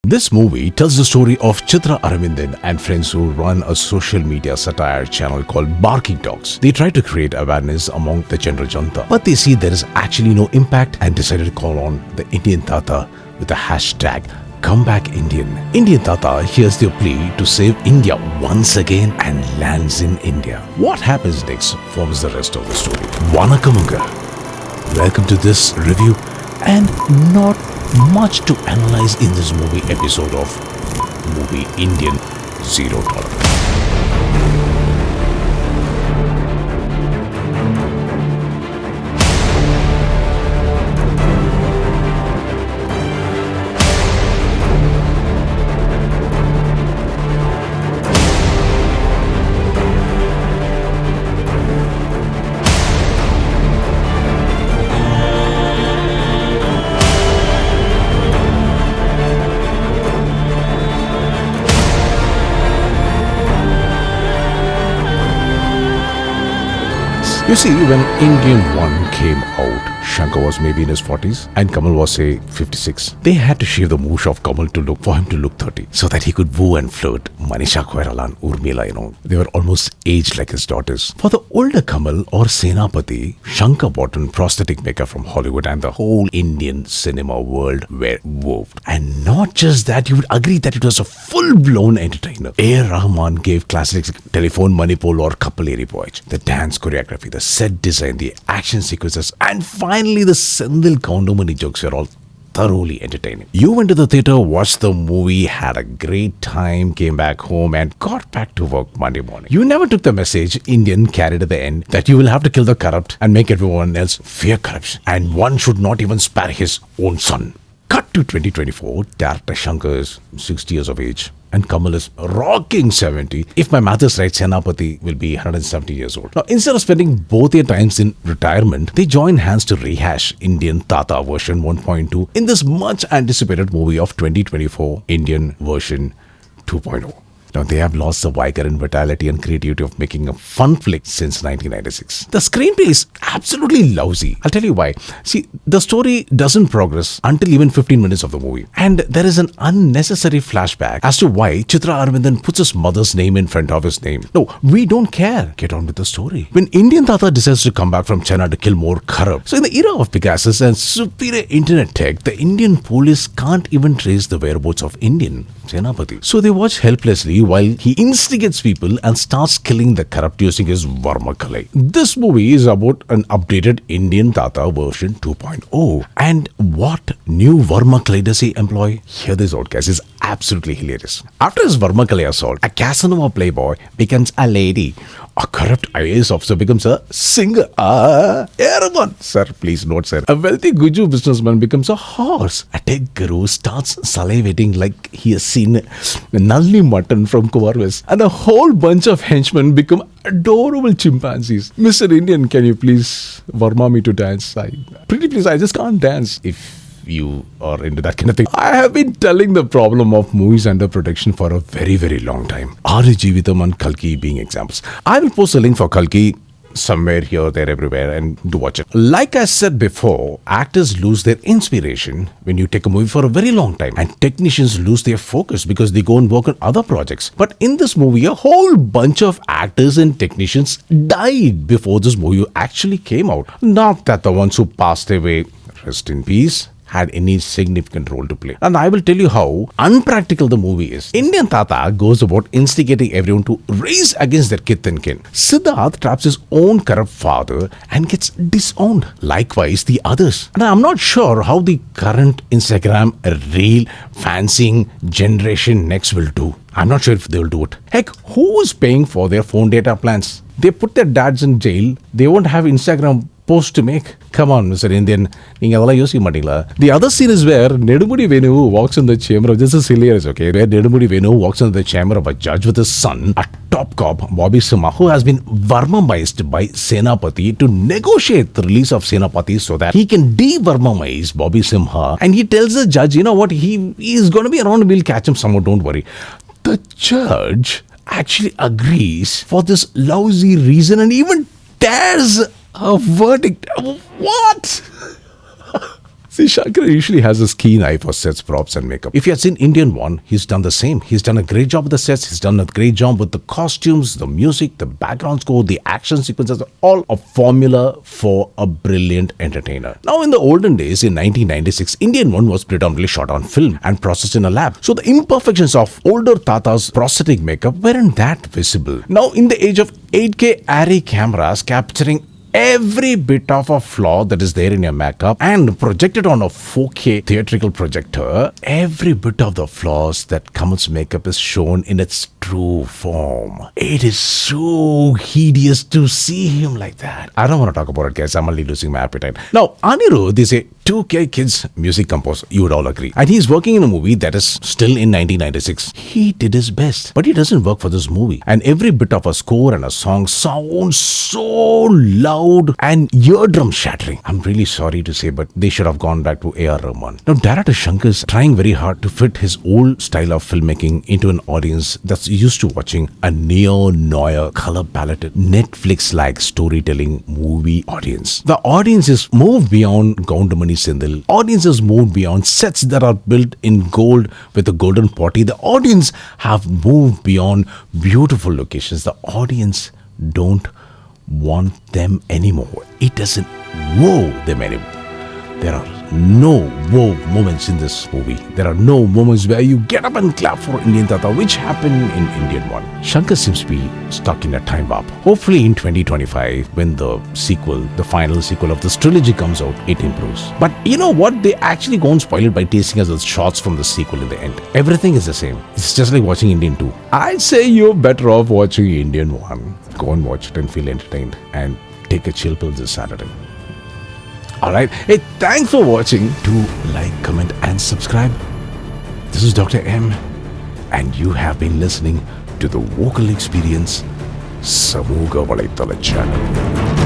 This movie tells the story of Chitra Aravindan and friends who run a social media satire channel called Barking Dogs. They try to create awareness among the general janta, but they see there is actually no impact and decided to call on the Indian Tata with the hashtag Comeback Indian. Indian Tata hears their plea to save India once again and lands in India. What happens next forms the rest of the story. Vanakamanga. Welcome to this review and not much to analyze in this movie episode of Movie Indian Zero Tolerance. You see, when Indian 1 came out, Shankar was maybe in his 40s and Kamal was say 56. They had to shave the moosh of Kamal for him to look 30 so that he could woo and flirt Manisha Koiralan, Urmila, They were almost aged like his daughters. For the older Kamal or Senapati, Shankar bought in prosthetic makeup from Hollywood and the whole Indian cinema world were wowed. And not just that, you would agree that it was a full-blown entertainer. A. Rahman gave classics like Telephone Manipur or Kapaleri Boyage, the dance choreography, the set design, the action sequences, and finally the Sendil Kaundamani jokes were all thoroughly entertaining. You went to the theatre, watched the movie, had a great time, came back home and got back to work Monday morning. You never took the message Indian carried at the end that you will have to kill the corrupt and make everyone else fear corruption, and one should not even spare his own son. Cut to 2024, director Shankar is 60 years of age and Kamal is rocking 70. If my math is right, Senapati will be 170 years old. Now, instead of spending both their times in retirement, they join hands to rehash Indian Tata version 1.2 in this much anticipated movie of 2024, Indian version 2.0. Now, they have lost the vigor and vitality and creativity of making a fun flick since 1996. The screenplay is absolutely lousy. I'll tell you why. See, the story doesn't progress until even 15 minutes of the movie. And there is an unnecessary flashback as to why Chitra Aravindan puts his mother's name in front of his name. No, we don't care. Get on with the story. When Indian Tata decides to come back from China to kill more corrupt. So in the era of Pegasus and superior internet tech, the Indian police can't even trace the whereabouts of Indian Senapati. So they watch helplessly while he instigates people and starts killing the corrupt using his Varma Kalai. This movie is about an updated Indian Tata version 2.0. And what new Varma Kalai does he employ? Hear this out, guys. It's absolutely hilarious. After his Varma Kalai assault, a Casanova playboy becomes a lady. A corrupt IAS officer becomes a singer. Everyone. Sir, please note, sir. A wealthy Guju businessman becomes a horse. A tech guru starts salivating like he has seen Nalini mutton from Kuvarves. And a whole bunch of henchmen become adorable chimpanzees. Mr. Indian, can you please Varma me to dance? Pretty please, I just can't dance. If you are into that kind of thing. I have been telling the problem of movies under production for a very, very long time. Adi Jeevitam and Kalki being examples. I will post a link for Kalki somewhere here, there, everywhere, and do watch it. Like I said before, actors lose their inspiration when you take a movie for a very long time, and technicians lose their focus because they go and work on other projects. But in this movie, a whole bunch of actors and technicians died before this movie actually came out. Not that the ones who passed away, rest in peace, had any significant role to play. And I will tell you how unpractical the movie is. Indian Tata goes about instigating everyone to race against their kith and kin. Siddharth traps his own corrupt father and gets disowned. Likewise, the others. And I'm not sure how the current Instagram reel fancying generation next will do. I'm not sure if they will do it. Heck, who is paying for their phone data plans? They put their dads in jail. They won't have Instagram post to make. Come on, Mr. Indian. The other scene is where Nedumudi Venu walks in the chamber of, this is hilarious, okay? Where Nedumudi Venu walks in the chamber of a judge with his son, a top cop, Bobby Simha, who has been Varmamized by Senapati to negotiate the release of Senapati so that he can de-Varmamize Bobby Simha. And he tells the judge, you know what, he is going to be around, we'll catch him somewhere, don't worry. The judge actually agrees for this lousy reason and even tears a verdict. What? See, Shankar usually has a keen eye for sets, props, and makeup. If you have seen Indian one, he's done the same. He's done a great job with the sets. He's done a great job with the costumes, the music, the background score, the action sequences, all a formula for a brilliant entertainer. Now, in the olden days, in 1996, Indian one was predominantly shot on film and processed in a lab. So the imperfections of older Tata's prosthetic makeup weren't that visible. Now, in the age of 8K Arri cameras capturing every bit of a flaw that is there in your makeup and projected on a 4K theatrical projector, every bit of the flaws that Kamal's makeup is shown in its true form. It is so hideous to see him like that. I don't want to talk about it, guys. I'm only losing my appetite. Now, Anirudh is a 2K Kids music composer, you would all agree. And he's working in a movie that is still in 1996. He did his best, but he doesn't work for this movie. And every bit of a score and a song sounds so loud and eardrum shattering. I'm really sorry to say, but they should have gone back to A.R. Rahman. Now, director Shankar is trying very hard to fit his old style of filmmaking into an audience that's used to watching a neo-noir, color paletted, Netflix-like storytelling movie audience. The audience is moved beyond Goundamani Sindhil. Audiences moved beyond sets that are built in gold with a golden potty. The audience have moved beyond beautiful locations. The audience don't want them anymore. It doesn't wow them anymore. There are no wow moments in this movie. There are no moments where you get up and clap for Indian Tata, which happened in Indian one. Shankar seems to be stuck in a time warp. Hopefully in 2025, when the final sequel of this trilogy comes out, it improves. But you know what? They actually go and spoil it by teasing us with shots from the sequel in the end. Everything is the same. It's just like watching Indian 2. I'd say you're better off watching Indian 1. Go and watch it and feel entertained and take a chill pill this Saturday. Alright, hey, thanks for watching. Do like, comment and subscribe. This is Dr. M and you have been listening to the Vocal Experience Samuga Valaitala channel.